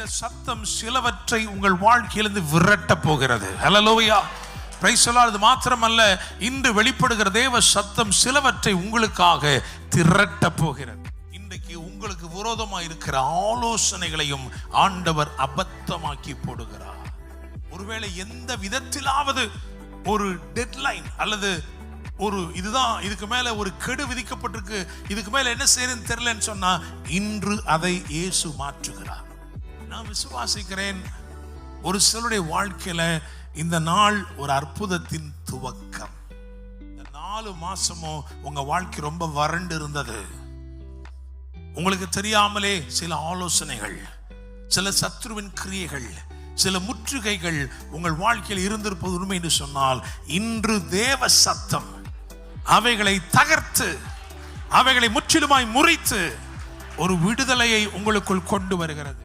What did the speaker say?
இந்த சத்தம் சிலவற்றை உங்கள் வாழ்க்கையிலிருந்து விரட்ட போகிறது. ஹல்லேலூயா, பிரைஸ் தி லார்ட். அது மாத்திரமல்ல, இன்று வெளிப்படுகிற தேவ சத்தம் சிலவற்றை உங்களுக்காக திரட்ட போகிறது. இன்றைக்கு உங்களுக்கு விரோதமாக இருக்கிற ஆலோசனைகளையும் ஆண்டவர் அபத்தமாக்கி போடுகிறார். ஒருவேளை எந்த விதத்திலாவது ஒரு டெட்லைன் அல்லது ஒரு இதுதான், இதுக்கு மேல ஒரு கெடு விதிக்கப்பட்டிருக்கு, இதுக்கு மேல என்ன செய்யறதுன்னு தெரியலன்னு சொன்னா, இன்று அதை இயேசு மாற்றுகிறார். நான் விசுவாசிக்கிறேன், ஒரு சிலருடைய வாழ்க்கையில இந்த நாள் ஒரு அற்புதத்தின் துவக்கம். இந்த 4 மாசமும் உங்க வாழ்க்கை ரொம்ப வறண்டு இருந்தது. உங்களுக்கு தெரியாமலே சில ஆலோசனைகள், சில சத்ருவின் கிரியைகள், சில முற்றுகைகள் உங்கள் வாழ்க்கையில் இருந்திருப்பது உண்மை என்று சொன்னால், இன்று தேவ சத்தம் அவைகளை தகர்த்து, அவைகளை முற்றிலுமாய் முறித்து ஒரு விடுதலையை உங்களுக்குள் கொண்டு வருகிறது.